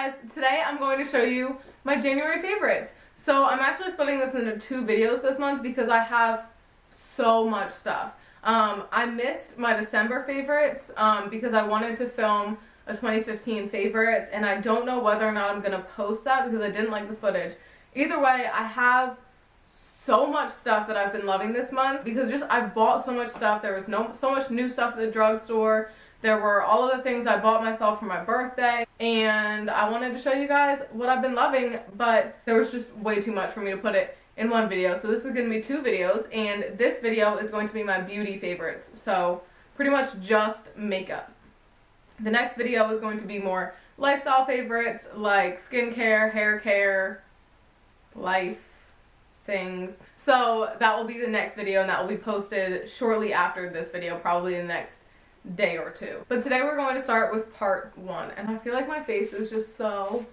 guys, today I'm going to show you my January favorites. So I'm actually splitting this into 2 videos this month because I have so much stuff. I missed my December favorites because I wanted to film a 2015 favorites, and I don't know whether or not I'm going to post that because I didn't like the footage. Either way, I have so much stuff that I've been loving this month because I bought so much stuff. There was so much new stuff at the drugstore. There were all of the things I bought myself for my birthday, and I wanted to show you guys what I've been loving, but there was just way too much for me to put it in one video. So this is going to be 2 videos, and this video is going to be my beauty favorites. So pretty much just makeup. The next video is going to be more lifestyle favorites like skincare, hair care, life things. So that will be the next video, and that will be posted shortly after this video, probably the next day or 2. But today we're going to start with part 1, and I feel like my face is just so...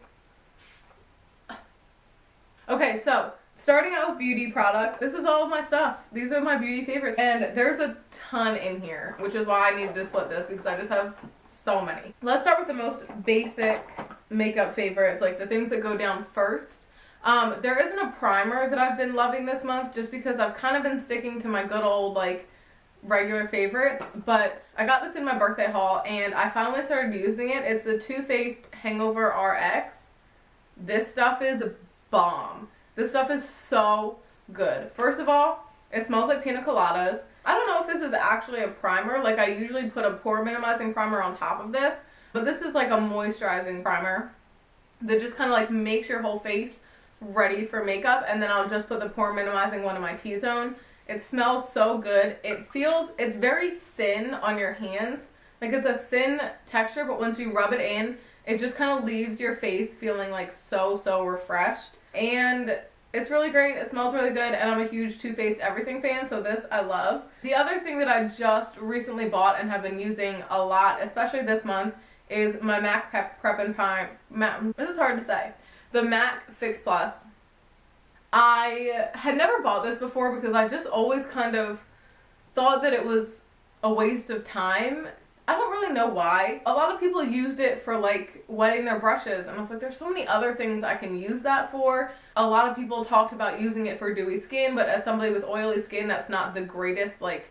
Okay, so starting out with beauty products, this is all of my stuff. These are my beauty favorites, and there's a ton in here, which is why I needed to split this because I just have so many. Let's start with the most basic makeup favorites, like the things that go down first. There isn't a primer that I've been loving this month just because I've kind of been sticking to my good old like regular favorites, but I got this in my birthday haul and I finally started using it. It's the Faced Hangover Rx. This stuff is bomb. This stuff is so good. First of all, it smells like pina coladas. I don't know if this is actually a primer. Like, I usually put a pore minimizing primer on top of this, but this is like a moisturizing primer that just kind of like makes your whole face ready for makeup, and then I'll just put the pore minimizing one in my T-zone. It smells so good. It's very thin on your hands. Like, it's a thin texture, but once you rub it in, it just kind of leaves your face feeling like so refreshed. And it's really great. It smells really good, and I'm a huge Too Faced everything fan, so this I love. The other thing that I just recently bought and have been using a lot, especially this month, is my MAC Prep and Prime. This is hard to say. The MAC Fix Plus. I had never bought this before because I just always kind of thought that it was a waste of time. I don't really know why. A lot of people used it for like wetting their brushes, and I was like, there's so many other things I can use that for. A lot of people talked about using it for dewy skin, but as somebody with oily skin, that's not the greatest like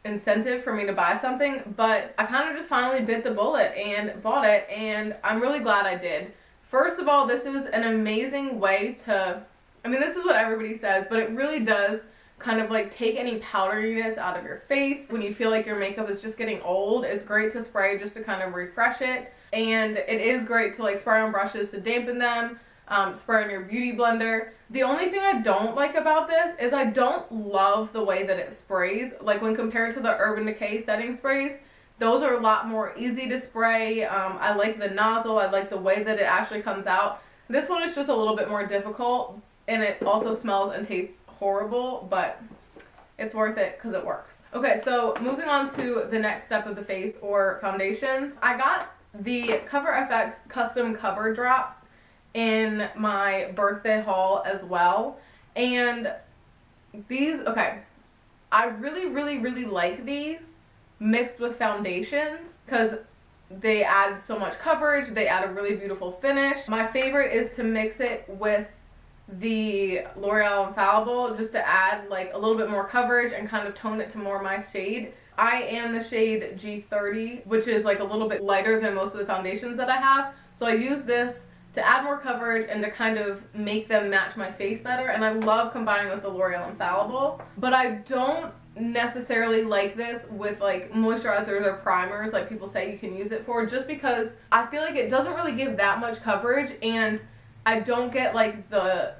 incentive for me to buy something. But I kind of just finally bit the bullet and bought it, and I'm really glad I did. First of all, this is an amazing way to, I mean, this is what everybody says, but it really does kind of like take any powderiness out of your face. When you feel like your makeup is just getting old, it's great to spray just to kind of refresh it. And it is great to like spray on brushes to dampen them, spray on your beauty blender. The only thing I don't like about this is I don't love the way that it sprays. Like, when compared to the Urban Decay setting sprays, those are a lot more easy to spray. I like the nozzle. I like the way that it actually comes out. This one is just a little bit more difficult, and it also smells and tastes horrible, but it's worth it because it works. Okay, so moving on to the next step of the face, or foundations. I got the Cover FX custom cover drops in my birthday haul as well, and these, okay, I really like these mixed with foundations because they add so much coverage. They add a really beautiful finish. My favorite is to mix it with the L'Oreal Infallible just to add like a little bit more coverage and kind of tone it to more my shade. I am the shade G30, which is like a little bit lighter than most of the foundations that I have. So I use this to add more coverage and to kind of make them match my face better. And I love combining with the L'Oreal Infallible, but I don't necessarily like this with like moisturizers or primers like people say you can use it for, just because I feel like it doesn't really give that much coverage, and I don't get like the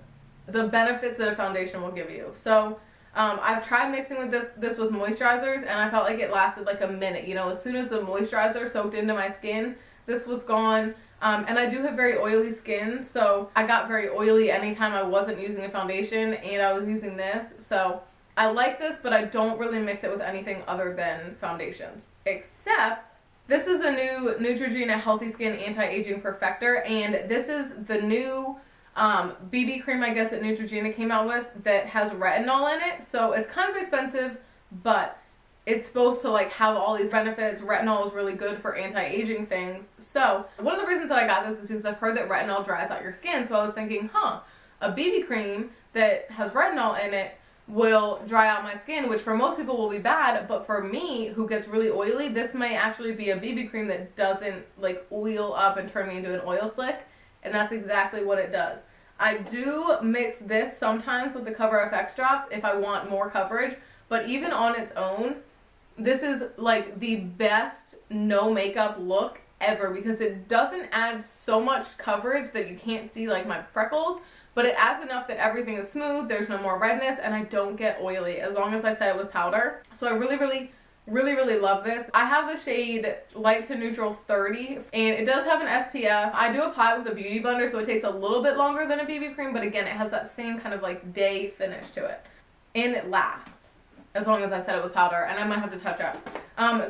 benefits that a foundation will give you. So I've tried mixing with this with moisturizers, and I felt like it lasted like a minute. You know, as soon as the moisturizer soaked into my skin, this was gone. And I do have very oily skin, so I got very oily anytime I wasn't using a foundation and I was using this. So I like this, but I don't really mix it with anything other than foundations. Except, this is the new Neutrogena Healthy Skin Anti-Aging Perfector, and this is the new BB cream, I guess, that Neutrogena came out with that has retinol in it. So it's kind of expensive, but it's supposed to like have all these benefits. Retinol is really good for anti-aging things. So one of the reasons that I got this is because I've heard that retinol dries out your skin. So I was thinking, a BB cream that has retinol in it will dry out my skin, which for most people will be bad, but for me, who gets really oily, this may actually be a BB cream that doesn't like oil up and turn me into an oil slick, and that's exactly what it does. I do mix this sometimes with the Cover FX drops if I want more coverage, but even on its own, this is like the best no makeup look ever because it doesn't add so much coverage that you can't see like my freckles, but it adds enough that everything is smooth, there's no more redness, and I don't get oily as long as I set it with powder. So I really love this. I have the shade Light to Neutral 30, and it does have an SPF. I do apply it with a beauty blender, so it takes a little bit longer than a BB cream, but again, it has that same kind of like day finish to it. And it lasts as long as I set it with powder, and I might have to touch up.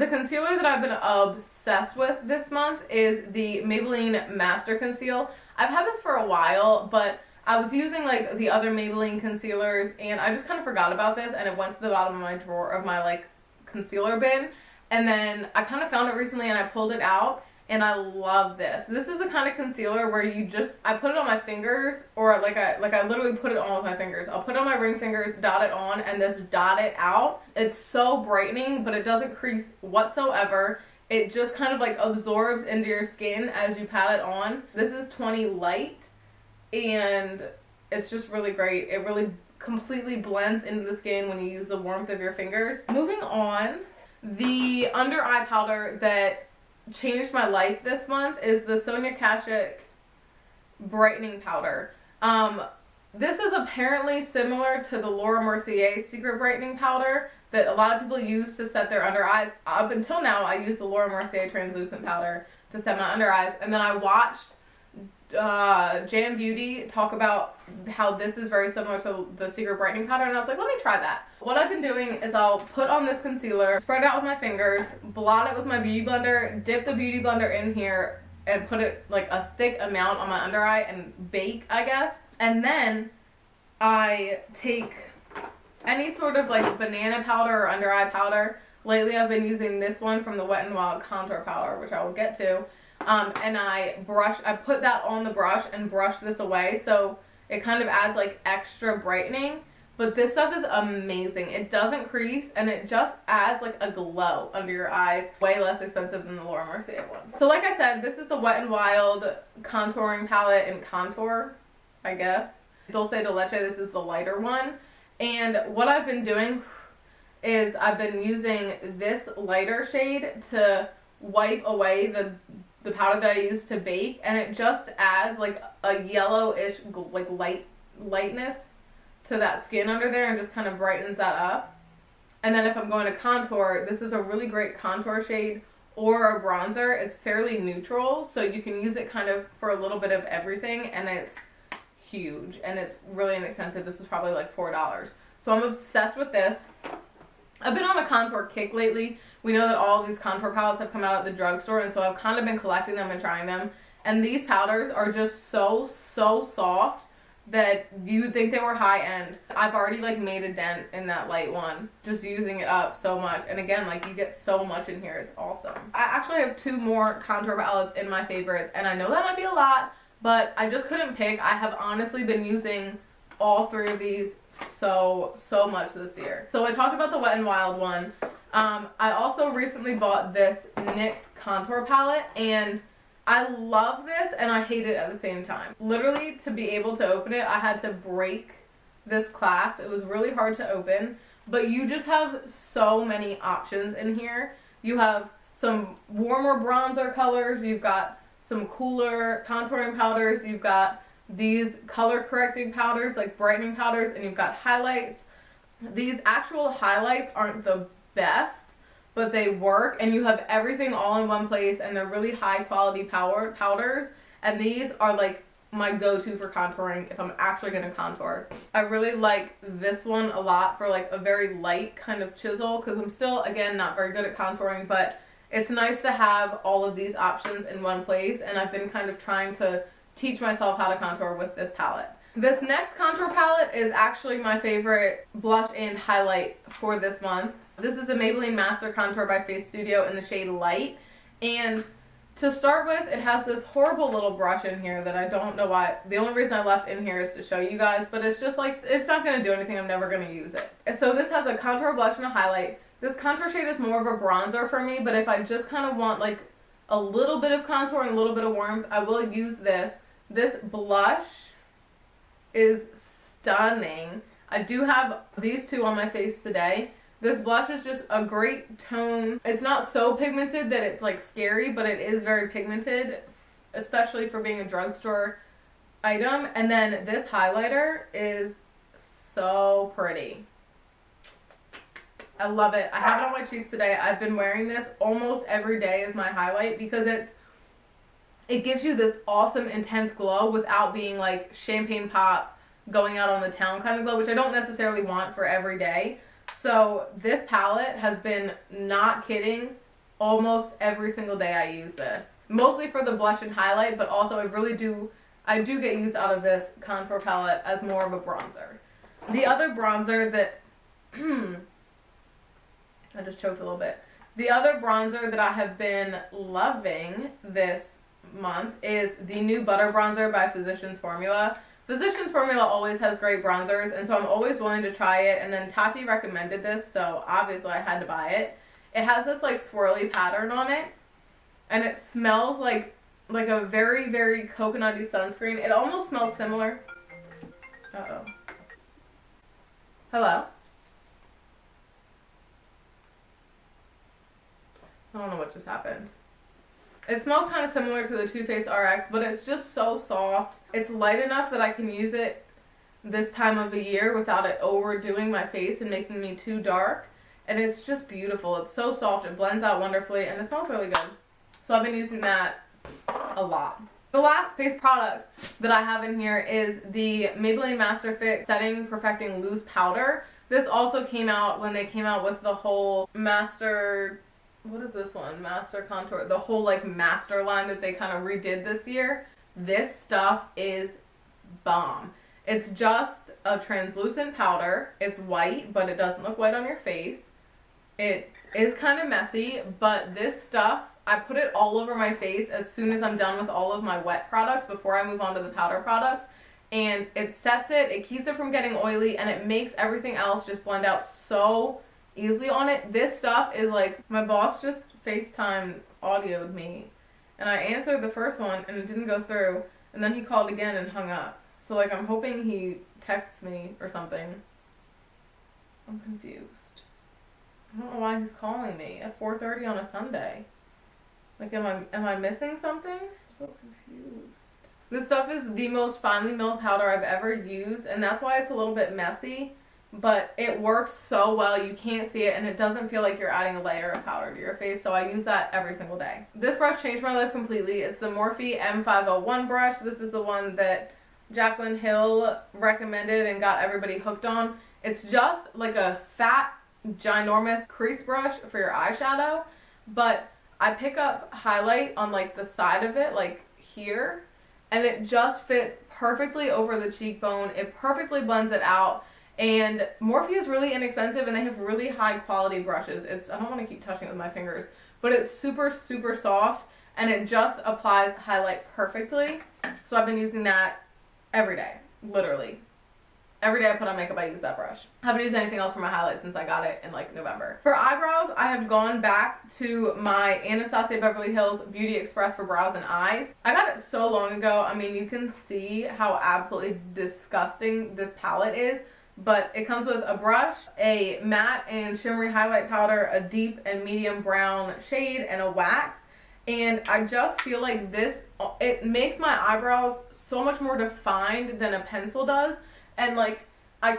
The concealer that I've been obsessed with this month is the Maybelline Master Conceal. I've had this for a while, but I was using like the other Maybelline concealers, and I just kind of forgot about this, and it went to the bottom of my drawer of my like concealer bin, and then I kind of found it recently and I pulled it out, and I love this. This is the kind of concealer where you just, I put it on my fingers, or like I literally put it on with my fingers. I'll put it on my ring fingers, dot it on, and just dot it out. It's so brightening, but it doesn't crease whatsoever. It just kind of like absorbs into your skin as you pat it on. This is 20 light, and it's just really great. It really completely blends into the skin when you use the warmth of your fingers. Moving on, the under eye powder that changed my life this month is the Sonia Kashuk brightening powder. This is apparently similar to the Laura Mercier secret brightening powder that a lot of people use to set their under eyes. Up until now, I used the Laura Mercier translucent powder to set my under eyes, and then I watched Jam Beauty talk about how this is very similar to the secret brightening powder, and I was like, let me try that. What I've been doing is I'll put on this concealer, spread it out with my fingers, blot it with my beauty blender, dip the beauty blender in here, and put it like a thick amount on my under eye and bake, I guess. And then I take any sort of like banana powder or under eye powder. Lately I've been using this one from the Wet n Wild contour powder, which I will get to. And I put that on the brush and brush this away, so it kind of adds like extra brightening. But this stuff is amazing. It doesn't crease, and it just adds like a glow under your eyes. Way less expensive than the Laura Mercier one. So like I said, this is the Wet n Wild contouring palette in Contour, I guess. Dulce de Leche, this is the lighter one. And what I've been doing is I've been using this lighter shade to wipe away the powder that I use to bake, and it just adds like a yellowish like lightness to that skin under there and just kind of brightens that up. And then if I'm going to contour, this is a really great contour shade or a bronzer. It's fairly neutral, so you can use it kind of for a little bit of everything, and it's huge and it's really inexpensive. This was probably like $4. So I'm obsessed with this. I've been on a contour kick lately. We know that all of these contour palettes have come out at the drugstore, and so I've kind of been collecting them and trying them. And these powders are just so soft that you would think they were high end. I've already like made a dent in that light one just using it up so much. And again, like you get so much in here. It's awesome. I actually have 2 more contour palettes in my favorites, and I know that might be a lot, but I just couldn't pick. I have honestly been using all 3 of these so much this year. So I talked about the Wet n Wild one. I also recently bought this NYX Contour Palette, and I love this and I hate it at the same time. Literally, to be able to open it, I had to break this clasp. It was really hard to open, but you just have so many options in here. You have some warmer bronzer colors, you've got some cooler contouring powders, you've got these color correcting powders like brightening powders, and you've got highlights. These actual highlights aren't the best, but they work, and you have everything all in one place, and they're really high quality powders, and these are like my go-to for contouring if I'm actually going to contour. I really like this one a lot for like a very light kind of chisel, because I'm still, again, not very good at contouring, but it's nice to have all of these options in one place, and I've been kind of trying to teach myself how to contour with this palette. This next contour palette is actually my favorite blush and highlight for this month. This is the Maybelline Master Contour by Face Studio in the shade Light. And to start with, it has this horrible little brush in here that I don't know why. The only reason I left in here is to show you guys, but it's just like, it's not going to do anything. I'm never going to use it. So this has a contour, blush, and a highlight. This contour shade is more of a bronzer for me, but if I just kind of want like a little bit of contour and a little bit of warmth, I will use this. This blush is stunning. I do have these two on my face today. This blush is just a great tone. It's not so pigmented that it's like scary, but it is very pigmented, especially for being a drugstore item. And then this highlighter is so pretty. I love it. I have it on my cheeks today. I've been wearing this almost every day as my highlight because it gives you this awesome intense glow without being like champagne pop going out on the town kind of glow, which I don't necessarily want for every day. So this palette has been, not kidding, almost every single day I use this. Mostly for the blush and highlight, but also I do get use out of this contour palette as more of a bronzer. The other bronzer that, I just choked a little bit. The other bronzer that I have been loving this month is the new Butter Bronzer by Physicians Formula. Physicians Formula always has great bronzers, and so I'm always willing to try it. And then Tati recommended this, so obviously I had to buy it. It has this like swirly pattern on it, and it smells like a very, very coconutty sunscreen. It almost smells similar. Uh-oh. Hello? I don't know what just happened. It smells kind of similar to the Too Faced RX, but it's just so soft. It's light enough that I can use it this time of the year without it overdoing my face and making me too dark. And it's just beautiful. It's so soft. It blends out wonderfully, and it smells really good. So I've been using that a lot. The last face product that I have in here is the Maybelline Master Fit Setting Perfecting Loose Powder. This also came out when they came out with the whole Master... What is this one? Master Contour. The whole like master line that they kind of redid this year. This stuff is bomb. It's just a translucent powder. It's white, but it doesn't look white on your face. It is kind of messy, but this stuff, I put it all over my face as soon as I'm done with all of my wet products before I move on to the powder products. And it sets it keeps it from getting oily, and it makes everything else just blend out so easily on it. This stuff is like, my boss just FaceTime audioed me, and I answered the first one and it didn't go through, and then he called again and hung up. So like, I'm hoping he texts me or something. I'm confused. I don't know why he's calling me at 4:30 on a Sunday. Like, am I missing something? I'm so confused. This stuff is the most finely milled powder I've ever used, and that's why it's a little bit messy. But it works so well, you can't see it, and it doesn't feel like you're adding a layer of powder to your face, so I use that every single day. This brush changed my life completely. It's the Morphe M501 brush. This is the one that Jaclyn Hill recommended and got everybody hooked on. It's just like a fat, ginormous crease brush for your eyeshadow, but I pick up highlight on like the side of it, like here, and it just fits perfectly over the cheekbone. It perfectly blends it out. And Morphe is really inexpensive, and they have really high quality brushes. I don't want to keep touching it with my fingers, but it's super, super soft, and it just applies highlight perfectly. So I've been using that every day, literally. Every day I put on makeup, I use that brush. I haven't used anything else for my highlight since I got it in like November. For eyebrows, I have gone back to my Anastasia Beverly Hills Beauty Express for brows and eyes. I got it so long ago. I mean, you can see how absolutely disgusting this palette is. But it comes with a brush, a matte and shimmery highlight powder, a deep and medium brown shade, and a wax. And I just feel like this, it makes my eyebrows so much more defined than a pencil does. And like, I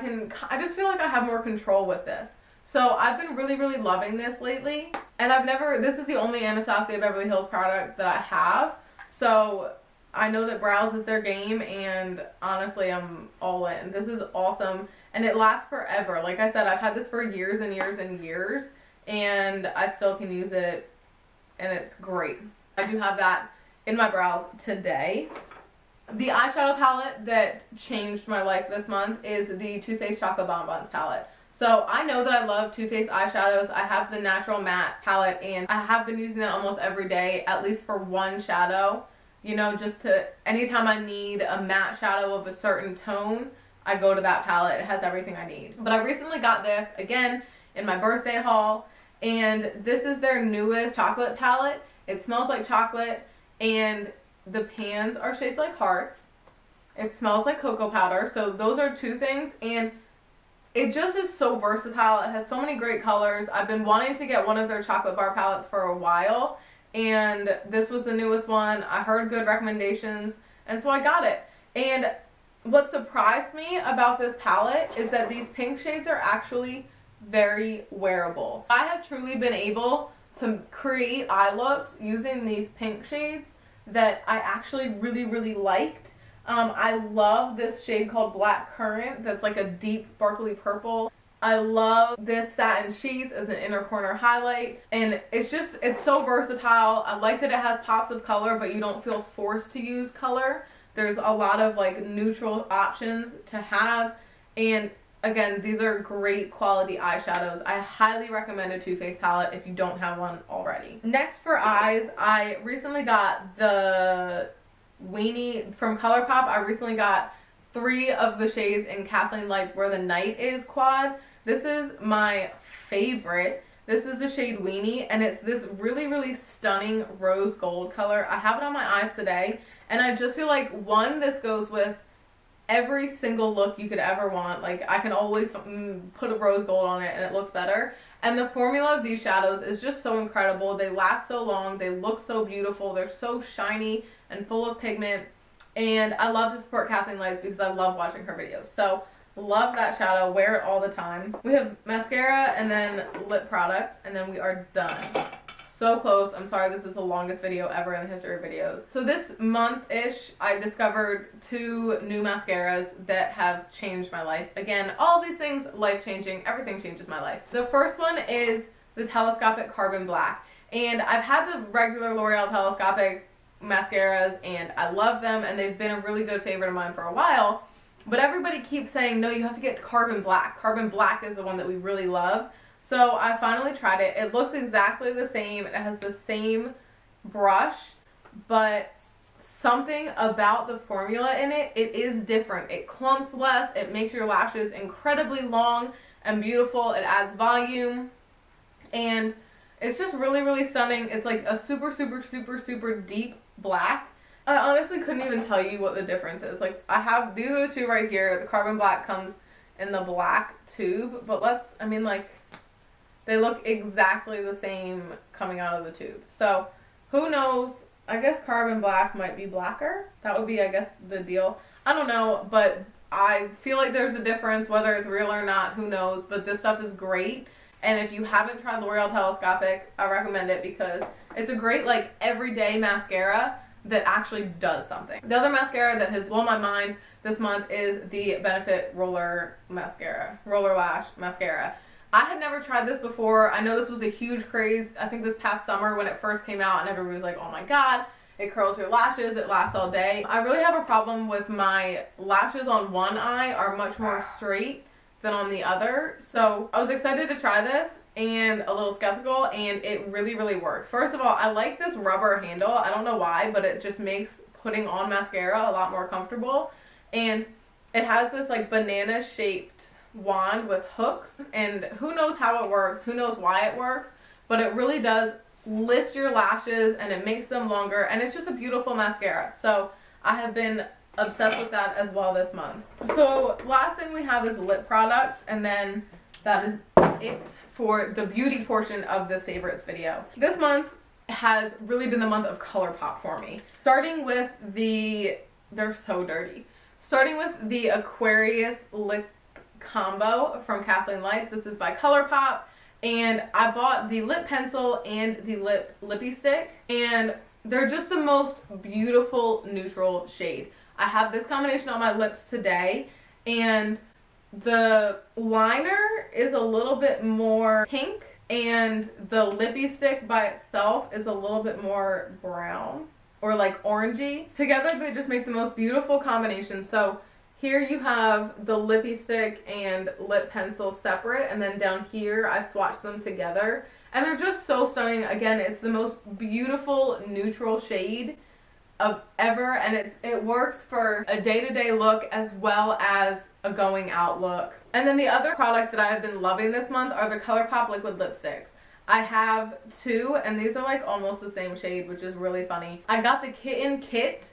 just feel like I have more control with this. So I've been really, really loving this lately. And this is the only Anastasia Beverly Hills product that I have. So I know that brows is their game, and honestly, I'm all in. This is awesome, and it lasts forever. Like I said, I've had this for years and years and years, and I still can use it, and it's great. I do have that in my brows today. The eyeshadow palette that changed my life this month is the Too Faced Chocolate Bonbons palette. So I know that I love Too Faced eyeshadows. I have the Natural Matte palette and I have been using that almost every day, at least for one shadow. You know, just to, anytime I need a matte shadow of a certain tone, I go to that palette. It has everything I need. But I recently got this, again, in my birthday haul. And this is their newest chocolate palette. It smells like chocolate and the pans are shaped like hearts. It smells like cocoa powder. So those are two things. And it just is so versatile. It has so many great colors. I've been wanting to get one of their chocolate bar palettes for a while. And this was the newest one. I heard good recommendations. And so I got it. And what surprised me about this palette is that these pink shades are actually very wearable. I have truly been able to create eye looks using these pink shades that I actually really liked. I love this shade called Black Currant that's like a deep sparkly purple. I love this satin sheets as an inner corner highlight, and it's so versatile. I like that it has pops of color, but you don't feel forced to use color. There's a lot of like neutral options to have, and again, these are great quality eyeshadows. I highly recommend a Too Faced palette if you don't have one already. Next for eyes, I recently got the Weenie from ColourPop. I recently got 3 of the shades in Kathleen Light's Where the Night Is quad. This is my favorite. This is the shade Weenie, and it's this really stunning rose gold color. I have it on my eyes today, and I just feel like, one, this goes with every single look you could ever want. Like, I can always put a rose gold on it and it looks better. And the formula of these shadows is just so incredible. They last so long. They look so beautiful. They're so shiny and full of pigment. And I love to support Kathleen Lights because I love watching her videos. So, love that shadow. Wear it all the time. We have mascara and then lip products, and then we are done. So close. I'm sorry this is the longest video ever in the history of videos. So this month-ish, I discovered 2 new mascaras that have changed my life. Again, all these things life-changing. Everything changes my life. The first one is the Telescopic Carbon Black. And I've had the regular L'Oreal Telescopic mascaras, and I love them, and they've been a really good favorite of mine for a while. But everybody keeps saying, no, you have to get Carbon Black. Carbon Black is the one that we really love. So I finally tried it. It looks exactly the same. It has the same brush, but something about the formula in it, it is different. It clumps less. It makes your lashes incredibly long and beautiful. It adds volume, and it's just really stunning. It's like a super deep black. I honestly couldn't even tell you what the difference is. Like, I have, these are the 2 right here. The Carbon Black comes in the black tube, but they look exactly the same coming out of the tube. So, who knows? I guess Carbon Black might be blacker. That would be, I guess, the deal. I don't know, but I feel like there's a difference, whether it's real or not, who knows. But this stuff is great. And if you haven't tried L'Oreal Telescopic, I recommend it because it's a great, like, everyday mascara that actually does something. The other mascara that has blown my mind this month is the Benefit Roller Lash Mascara. I had never tried this before. I know this was a huge craze, I think this past summer when it first came out, and everybody was like, oh my god, it curls your lashes, it lasts all day. I really have a problem with my lashes on one eye are much more straight than on the other. So I was excited to try this and a little skeptical, and it really works. First of all, I like this rubber handle. I don't know why, but it just makes putting on mascara a lot more comfortable. And it has this like banana shaped wand with hooks, and who knows how it works, who knows why it works, but it really does lift your lashes and it makes them longer, and it's just a beautiful mascara. So I have been obsessed with that as well this month. So last thing we have is lip products, and then that is it for the beauty portion of this favorites video. This month has really been the month of ColourPop for me. Starting with they're so dirty. Starting with the Aquarious lip combo from Kathleen Lights. This is by ColourPop, and I bought the lip pencil and the Lippie stick, and they're just the most beautiful neutral shade. I have this combination on my lips today, and the liner is a little bit more pink, and the Lippie stick by itself is a little bit more brown or like orangey. Together they just make the most beautiful combination. So Here you have the lippy stick and lip pencil separate, and then down here I swatched them together. And they're just so stunning. Again, it's the most beautiful neutral shade of ever, and it works for a day-to-day look as well as a going out look. And then the other product that I have been loving this month are the ColourPop liquid lipsticks. I have two, and these are like almost the same shade, which is really funny. I got the Kitten Kit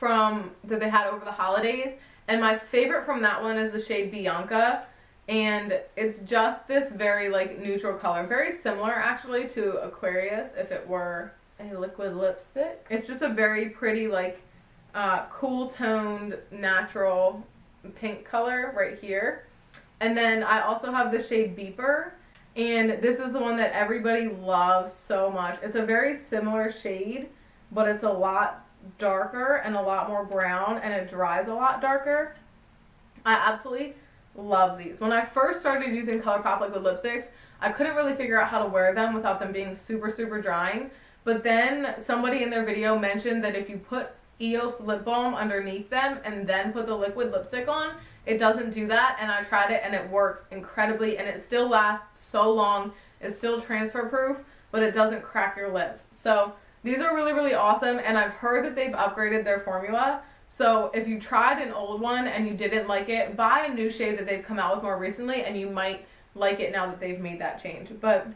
that they had over the holidays, and my favorite from that one is the shade Bianca, and it's just this very like neutral color, very similar actually to Aquarious if it were a liquid lipstick. It's just a very pretty like cool toned natural pink color right here. And then I also have the shade Beeper, and this is the one that everybody loves so much. It's a very similar shade, but it's a lot darker and a lot more brown, and it dries a lot darker. I absolutely love these. When I first started using ColourPop liquid lipsticks, I couldn't really figure out how to wear them without them being super, super drying. But then somebody in their video mentioned that if you put EOS lip balm underneath them and then put the liquid lipstick on, it doesn't do that. And I tried it and it works incredibly, and it still lasts so long. It's still transfer proof, but it doesn't crack your lips. So these are really, really awesome, and I've heard that they've upgraded their formula. So if you tried an old one and you didn't like it, buy a new shade that they've come out with more recently, and you might like it now that they've made that change. But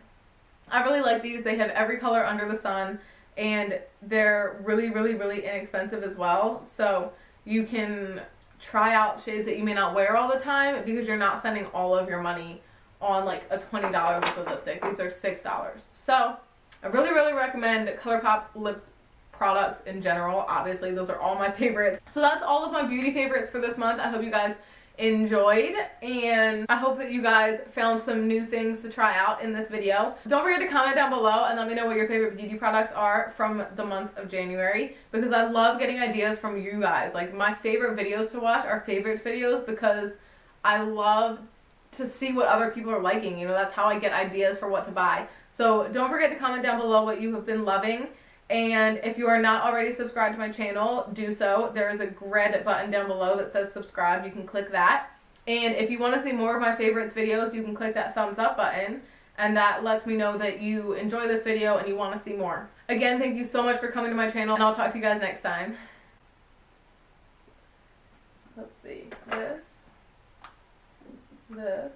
I really like these. They have every color under the sun, and they're really, really, really inexpensive as well. So you can try out shades that you may not wear all the time because you're not spending all of your money on like a $20 liquid lipstick. These are $6. So I really, really recommend ColourPop lip products in general. Obviously, those are all my favorites. So that's all of my beauty favorites for this month. I hope you guys enjoyed, and I hope that you guys found some new things to try out in this video. Don't forget to comment down below and let me know what your favorite beauty products are from the month of January, because I love getting ideas from you guys. Like, my favorite videos to watch are favorites videos because I love to see what other people are liking. You know, that's how I get ideas for what to buy. So don't forget to comment down below what you have been loving. And if you are not already subscribed to my channel, do so. There is a red button down below that says subscribe. You can click that. And if you want to see more of my favorites videos, you can click that thumbs up button. And that lets me know that you enjoy this video and you want to see more. Again, thank you so much for coming to my channel, and I'll talk to you guys next time. Let's see. This.